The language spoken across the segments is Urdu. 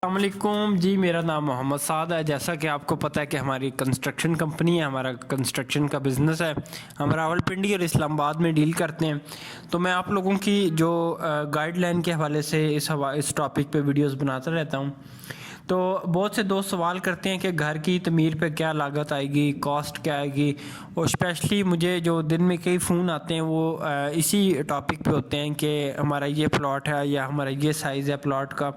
السلام علیکم جی، میرا نام محمد سعد ہے۔ جیسا کہ آپ کو پتہ ہے کہ ہماری کنسٹرکشن کمپنی ہے، ہمارا کنسٹرکشن کا بزنس ہے، ہم راولپنڈی اور اسلام آباد میں ڈیل کرتے ہیں۔ تو میں آپ لوگوں کی جو گائیڈ لائن کے حوالے سے اس ٹاپک پہ ویڈیوز بناتا رہتا ہوں۔ تو بہت سے دوست سوال کرتے ہیں کہ گھر کی تعمیر پہ کیا لاگت آئے گی، کاسٹ کیا آئے گی، اور اسپیشلی مجھے جو دن میں کئی فون آتے ہیں وہ اسی ٹاپک پہ ہوتے ہیں کہ ہمارا یہ پلاٹ ہے یا ہمارا یہ سائز ہے پلاٹ کا،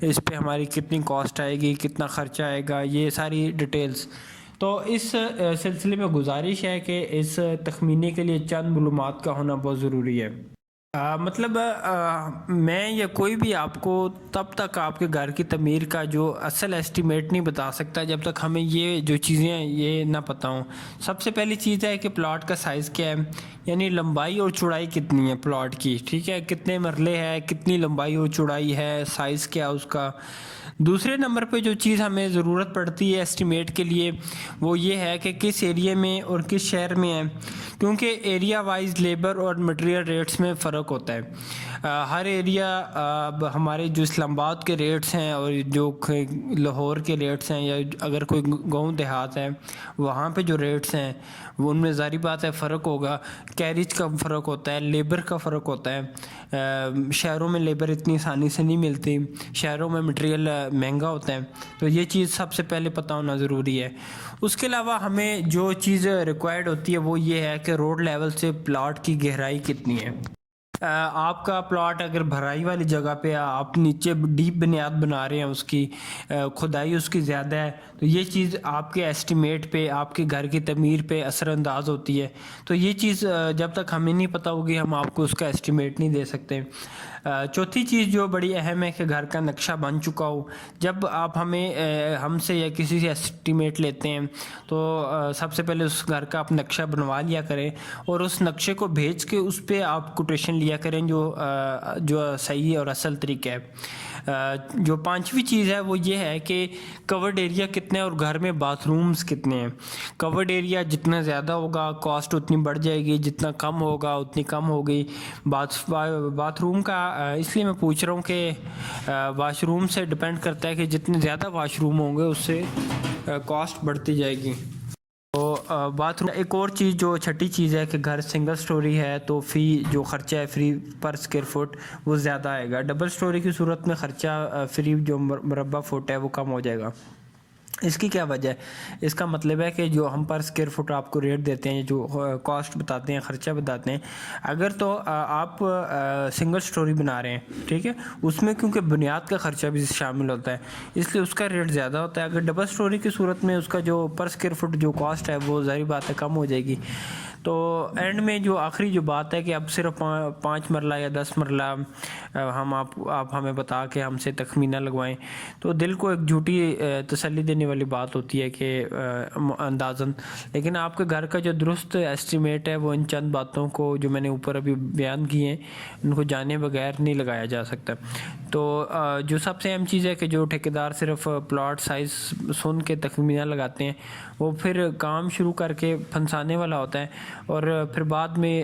اس پہ ہماری کتنی کاسٹ آئے گی، کتنا خرچہ آئے گا، یہ ساری ڈیٹیلز۔ تو اس سلسلے میں گزارش ہے کہ اس تخمینے کے لیے چند معلومات کا ہونا بہت ضروری ہے۔ میں یا کوئی بھی آپ کو تب تک آپ کے گھر کی تعمیر کا جو اصل ایسٹیمیٹ نہیں بتا سکتا جب تک ہمیں یہ جو چیزیں ہیں یہ نہ پتہ ہوں۔ سب سے پہلی چیز ہے کہ پلاٹ کا سائز کیا ہے، یعنی لمبائی اور چوڑائی کتنی ہے پلاٹ کی، ٹھیک ہے، کتنے مرلے ہے، کتنی لمبائی اور چوڑائی ہے، سائز کیا اس کا۔ دوسرے نمبر پہ جو چیز ہمیں ضرورت پڑتی ہے ایسٹیمیٹ کے لیے وہ یہ ہے کہ کس ایریے میں اور کس شہر میں ہے، کیونکہ ایریا وائز لیبر اور مٹیریل ریٹس میں فرق ہوتا ہے۔ ہر ایریا ہمارے جو اسلام آباد کے ریٹس ہیں اور جو لاہور کے ریٹس ہیں، یا اگر کوئی گاؤں دیہات ہے وہاں پہ جو ریٹس ہیں وہ ان میں ظاہری بات ہے فرق ہوگا، کیریج کا فرق ہوتا ہے، لیبر کا فرق ہوتا ہے۔ شہروں میں لیبر اتنی آسانی سے نہیں ملتی، شہروں میں مٹیریل مہنگا ہوتا ہے، تو یہ چیز سب سے پہلے پتہ ہونا ضروری ہے۔ اس کے علاوہ ہمیں جو چیز ریکوائرڈ ہوتی ہے وہ یہ ہے کہ روڈ لیول سے پلاٹ کی گہرائی کتنی ہے۔ آپ کا پلاٹ اگر بھرائی والی جگہ پہ آپ نیچے ڈیپ بنیاد بنا رہے ہیں، اس کی کھدائی اس کی زیادہ ہے، تو یہ چیز آپ کے ایسٹیمیٹ پہ، آپ کے گھر کی تعمیر پہ اثر انداز ہوتی ہے۔ تو یہ چیز جب تک ہمیں نہیں پتہ ہوگی ہم آپ کو اس کا ایسٹیمیٹ نہیں دے سکتے۔ چوتھی چیز جو بڑی اہم ہے کہ گھر کا نقشہ بن چکا ہو۔ جب آپ ہم سے یا کسی سے ایسٹیمیٹ لیتے ہیں تو سب سے پہلے اس گھر کا آپ نقشہ بنوا لیا کریں اور اس نقشے کو بھیج کے اس پہ آپ کوٹیشن لیا کریں جو صحیح اور اصل طریقہ ہے۔ جو پانچویں چیز ہے وہ یہ ہے کہ کورڈ ایریا کتنے اور گھر میں باتھ رومز کتنے ہیں۔ کورڈ ایریا جتنا زیادہ ہوگا کاسٹ اتنی بڑھ جائے گی، جتنا کم ہوگا اتنی کم ہوگی۔ باتھ روم کا اس لیے میں پوچھ رہا ہوں کہ واش روم سے ڈپینڈ کرتا ہے کہ جتنے زیادہ واش روم ہوں گے اس سے کاسٹ بڑھتی جائے گی۔ تو باتھ روم ایک اور چیز جو چھٹی چیز ہے کہ گھر سنگل سٹوری ہے تو فی جو خرچہ ہے فری پر اسکوائر فٹ وہ زیادہ آئے گا۔ ڈبل سٹوری کی صورت میں خرچہ فری جو مربع فٹ ہے وہ کم ہو جائے گا۔ اس کی کیا وجہ ہے؟ اس کا مطلب ہے کہ جو ہم پر اسکوائر فٹ آپ کو ریٹ دیتے ہیں، جو کاسٹ بتاتے ہیں، خرچہ بتاتے ہیں، اگر تو آپ سنگل سٹوری بنا رہے ہیں، ٹھیک ہے، اس میں کیونکہ بنیاد کا خرچہ بھی شامل ہوتا ہے اس لیے اس کا ریٹ زیادہ ہوتا ہے۔ اگر ڈبل سٹوری کی صورت میں اس کا جو پر اسکوائر فٹ جو کاسٹ ہے وہ ظاہری بات ہے کم ہو جائے گی۔ تو اینڈ میں جو آخری جو بات ہے کہ اب صرف 5 مرلہ یا 10 مرلہ آپ ہمیں بتا کے ہم سے تخمینہ لگوائیں تو دل کو ایک جھوٹی تسلی دینے والی بات ہوتی ہے کہ اندازاً، لیکن آپ کے گھر کا جو درست ایسٹیمیٹ ہے وہ ان چند باتوں کو جو میں نے اوپر ابھی بیان کی ہیں ان کو جانے بغیر نہیں لگایا جا سکتا۔ تو جو سب سے اہم چیز ہے کہ جو ٹھیکیدار صرف پلاٹ سائز سن کے تخمینہ لگاتے ہیں وہ پھر کام شروع کر کے پھنسانے والا ہوتا ہے، اور پھر بعد میں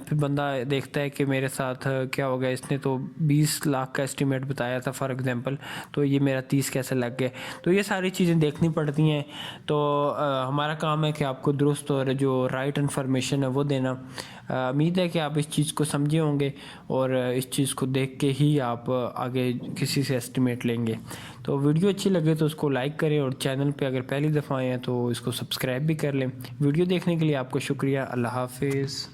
پھر بندہ دیکھتا ہے کہ میرے ساتھ کیا ہو گیا، اس نے تو 20 لاکھ کا ایسٹیمیٹ بتایا تھا فار ایگزامپل، تو یہ میرا 30 کیسے لگ گیا۔ تو یہ ساری چیزیں دیکھنی پڑتی ہیں۔ تو ہمارا کام ہے کہ آپ کو درست اور جو رائٹ انفارمیشن ہے وہ دینا۔ امید ہے کہ آپ اس چیز کو سمجھے ہوں گے اور اس چیز کو دیکھ کے ہی آپ آگے کسی سے ایسٹیمیٹ لیں گے۔ تو ویڈیو اچھی لگے تو اس کو لائک کریں اور چینل پہ اگر پہلی دفعہ آئے ہیں تو اس کو سبسکرائب بھی کر لیں۔ ویڈیو دیکھنے کے لیے آپ کو شکریہ۔ اللہ حافظ۔